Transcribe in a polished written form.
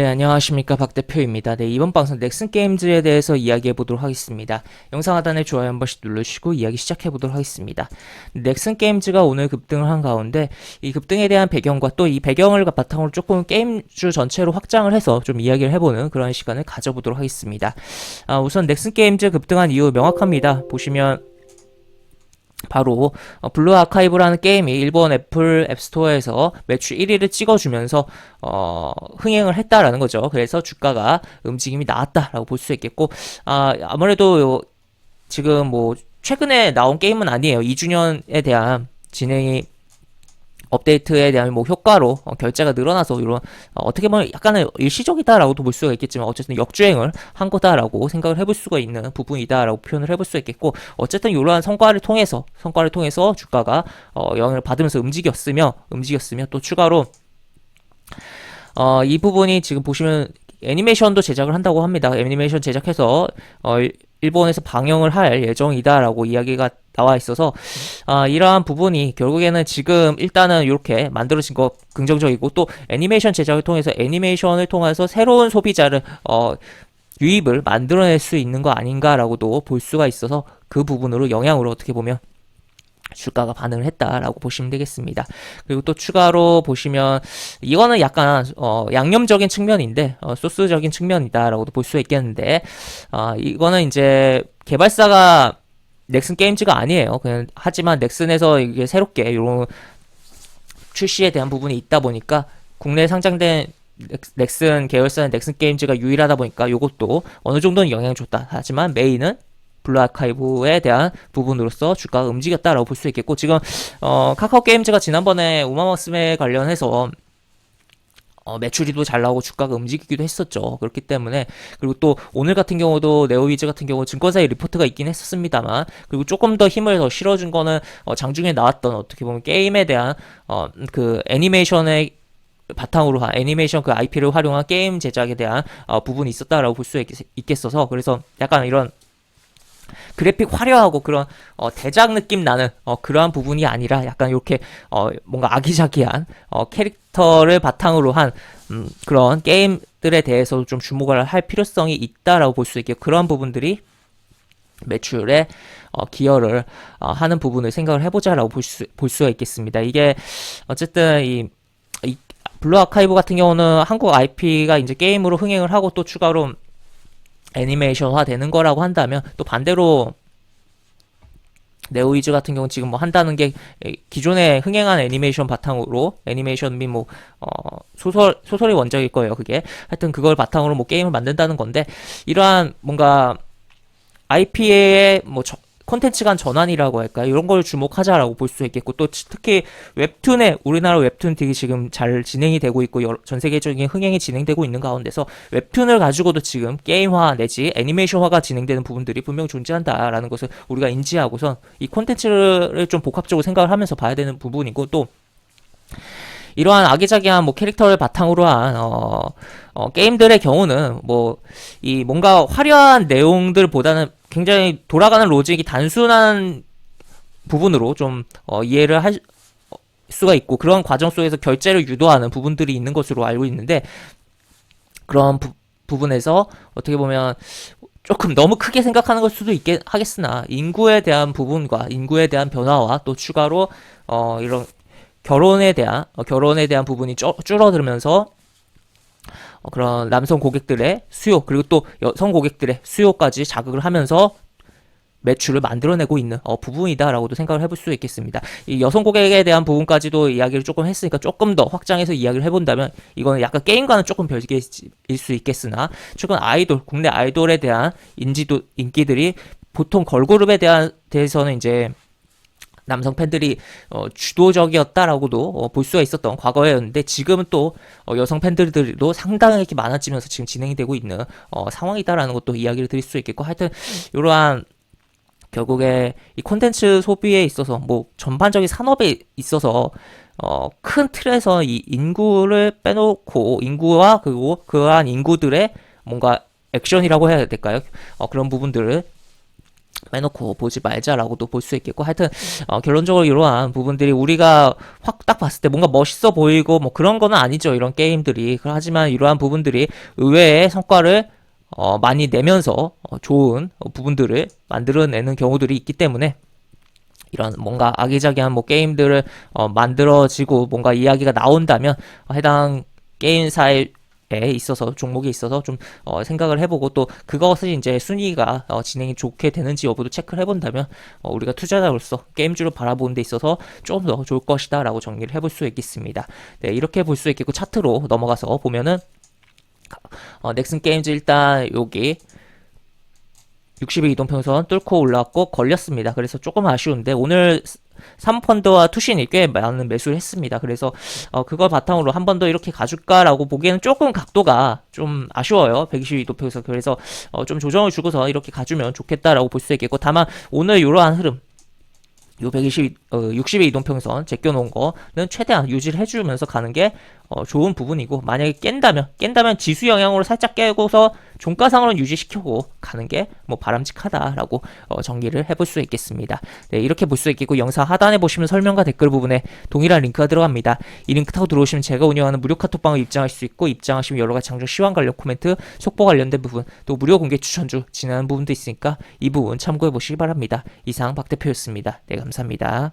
네, 안녕하십니까. 박 대표입니다. 네, 이번 방송 넥슨 게임즈에 대해서 이야기해 보도록 하겠습니다. 영상 하단에 좋아요 한 번씩 눌러주시고 이야기 시작해 보도록 하겠습니다. 넥슨 게임즈가 오늘 급등을 한 가운데 이 급등에 대한 배경과 또 이 배경을 바탕으로 조금 게임주 전체로 확장을 해서 좀 이야기를 해보는 그런 시간을 가져보도록 하겠습니다. 우선 넥슨 게임즈 급등한 이유 명확합니다. 보시면 바로 블루 아카이브라는 게임이 일본 애플 앱스토어에서 매출 1위를 찍어주면서 흥행을 했다라는 거죠. 그래서 주가가 움직임이 나왔다라고 볼 수 있겠고, 아무래도 지금 뭐 최근에 나온 게임은 아니에요. 2주년에 대한 진행이 업데이트에 대한 뭐 효과로 결제가 늘어나서 이런 어떻게 보면 약간은 일시적이다라고도 볼 수가 있겠지만 어쨌든 역주행을 한 거다라고 생각을 해볼 수가 있는 부분이다라고 표현을 해볼 수 있겠고, 어쨌든 이러한 성과를 통해서 주가가 영향을 받으면서 움직였으며 또 추가로 이 부분이 지금 보시면 애니메이션도 제작을 한다고 합니다. 애니메이션 제작해서 일본에서 방영을 할 예정이다라고 이야기가 나와 있어서 이러한 부분이 결국에는 지금 일단은 이렇게 만들어진 거 긍정적이고, 또 애니메이션 제작을 통해서 애니메이션을 통해서 새로운 소비자를 유입을 만들어낼 수 있는 거 아닌가라고도 볼 수가 있어서 그 부분으로 영향으로 어떻게 보면 주가가 반응을 했다라고 보시면 되겠습니다. 그리고 또 추가로 보시면 이거는 약간 양념적인 측면인데 소스적인 측면이다라고도 볼 수 있겠는데, 이거는 이제 개발사가 넥슨 게임즈가 아니에요. 그냥 하지만 넥슨에서 이게 새롭게 이런 출시에 대한 부분이 있다 보니까 국내에 상장된 넥슨 계열사는 넥슨 게임즈가 유일하다 보니까 이것도 어느 정도는 영향을 줬다. 하지만 메인은 블루 아카이브에 대한 부분으로서 주가가 움직였다라고 볼 수 있겠고, 지금 카카오 게임즈가 지난번에 우마무스메 관련해서 매출이도 잘 나오고 주가가 움직이기도 했었죠. 그렇기 때문에, 그리고 또 오늘 같은 경우도 네오위즈 같은 경우 증권사의 리포트가 있긴 했었습니다만, 그리고 조금 더 힘을 더 실어준 거는 장중에 나왔던 어떻게 보면 게임에 대한 그 애니메이션의 바탕으로 한 애니메이션 그 IP를 활용한 게임 제작에 대한 부분이 있었다라고 볼 수 있겠어서, 그래서 약간 이런 그래픽 화려하고 그런 대작 느낌 나는 그러한 부분이 아니라 약간 이렇게 뭔가 아기자기한 캐릭터를 바탕으로 한 그런 게임들에 대해서도 좀 주목을 할 필요성이 있다라고 볼 수 있게, 그런 부분들이 매출에 기여를 하는 부분을 생각을 해보자라고 볼 수가 있겠습니다. 이게 어쨌든 이 블루 아카이브 같은 경우는 한국 IP가 이제 게임으로 흥행을 하고 또 추가로 애니메이션화 되는 거라고 한다면, 또 반대로 네오이즈 같은 경우는 지금 뭐 한다는 게 기존에 흥행한 애니메이션 바탕으로 애니메이션 및 뭐 소설이 원작일 거예요. 그게 하여튼 그걸 바탕으로 뭐 게임을 만든다는 건데, 이러한 뭔가 IP의 뭐 콘텐츠 간 전환이라고 할까요? 이런 걸 주목하자라고 볼 수 있겠고, 또 특히 우리나라 웹툰 되게 지금 잘 진행이 되고 있고 전 세계적인 흥행이 진행되고 있는 가운데서 웹툰을 가지고도 지금 게임화 내지 애니메이션화가 진행되는 부분들이 분명 존재한다라는 것을 우리가 인지하고선 이 콘텐츠를 좀 복합적으로 생각을 하면서 봐야 되는 부분이고, 또 이러한 아기자기한 뭐 캐릭터를 바탕으로 한 게임들의 경우는 뭐 이 뭔가 화려한 내용들보다는 굉장히 돌아가는 로직이 단순한 부분으로 좀 이해를 할 수가 있고, 그런 과정 속에서 결제를 유도하는 부분들이 있는 것으로 알고 있는데, 그런 부분에서 어떻게 보면 조금 너무 크게 생각하는 걸 수도 있게 하겠으나, 인구에 대한 부분과 인구에 대한 변화와 또 추가로 이런 결혼에 대한 부분이 줄어들면서 그런 남성 고객들의 수요, 그리고 또 여성 고객들의 수요까지 자극을 하면서 매출을 만들어내고 있는 부분이다라고도 생각을 해볼 수 있겠습니다. 이 여성 고객에 대한 부분까지도 이야기를 조금 했으니까 조금 더 확장해서 이야기를 해본다면, 이거는 약간 게임과는 조금 별개일 수 있겠으나, 최근 국내 아이돌에 대한 인기들이 보통 걸그룹에 대해서는 이제 남성 팬들이 주도적이었다라고도 볼 수가 있었던 과거였는데, 지금은 또 여성 팬들도 상당히 많아지면서 지금 진행이 되고 있는 상황이다라는 것도 이야기를 드릴 수 있겠고, 하여튼 이러한 결국에 이 콘텐츠 소비에 있어서 뭐 전반적인 산업에 있어서 큰 틀에서 이 인구를 빼놓고 인구와 그리고 그러한 인구들의 뭔가 액션이라고 해야 될까요? 그런 부분들을 해놓고 보지 말자라고도 볼 수 있겠고, 하여튼 결론적으로 이러한 부분들이 우리가 확 딱 봤을 때 뭔가 멋있어 보이고 뭐 그런 거는 아니죠, 이런 게임들이. 하지만 이러한 부분들이 의외의 성과를 많이 내면서 좋은 부분들을 만들어내는 경우들이 있기 때문에, 이런 뭔가 아기자기한 뭐 게임들을 만들어지고 뭔가 이야기가 나온다면 해당 게임사에 있어서, 종목에 있어서 좀 생각을 해보고, 또 그것을 이제 순위가 진행이 좋게 되는지 여부도 체크를 해본다면 우리가 투자자로서 게임주를 바라보는 데 있어서 좀 더 좋을 것이다 라고 정리를 해볼 수 있겠습니다. 네, 이렇게 볼 수 있겠고, 차트로 넘어가서 보면은 넥슨 게임즈 일단 여기 60일 이동평선 뚫고 올라왔고 걸렸습니다. 그래서 조금 아쉬운데, 오늘 사모펀드와 투신이 꽤 많은 매수를 했습니다. 그래서 그걸 바탕으로 한 번 더 이렇게 가줄까라고 보기에는 조금 각도가 좀 아쉬워요. 120일 이동평선. 그래서 좀 조정을 주고서 이렇게 가주면 좋겠다라고 볼 수 있겠고, 다만 오늘 이러한 흐름, 요 60의 이동평선 제껴놓은 거는 최대한 유지를 해주면서 가는 게 좋은 부분이고, 만약에 깬다면 지수 영향으로 살짝 깨고서 종가상으로는 유지시키고 가는 게 뭐 바람직하다라고 정리를 해볼 수 있겠습니다. 네, 이렇게 볼 수 있겠고, 영상 하단에 보시면 설명과 댓글 부분에 동일한 링크가 들어갑니다. 이 링크 타고 들어오시면 제가 운영하는 무료 카톡방을 입장하실 수 있고, 입장하시면 여러가지 장중 시황 관련 코멘트, 속보 관련된 부분, 또 무료 공개 추천주 진행하는 부분도 있으니까 이 부분 참고해 보시기 바랍니다. 이상 박 대표였습니다. 네, 감사합니다.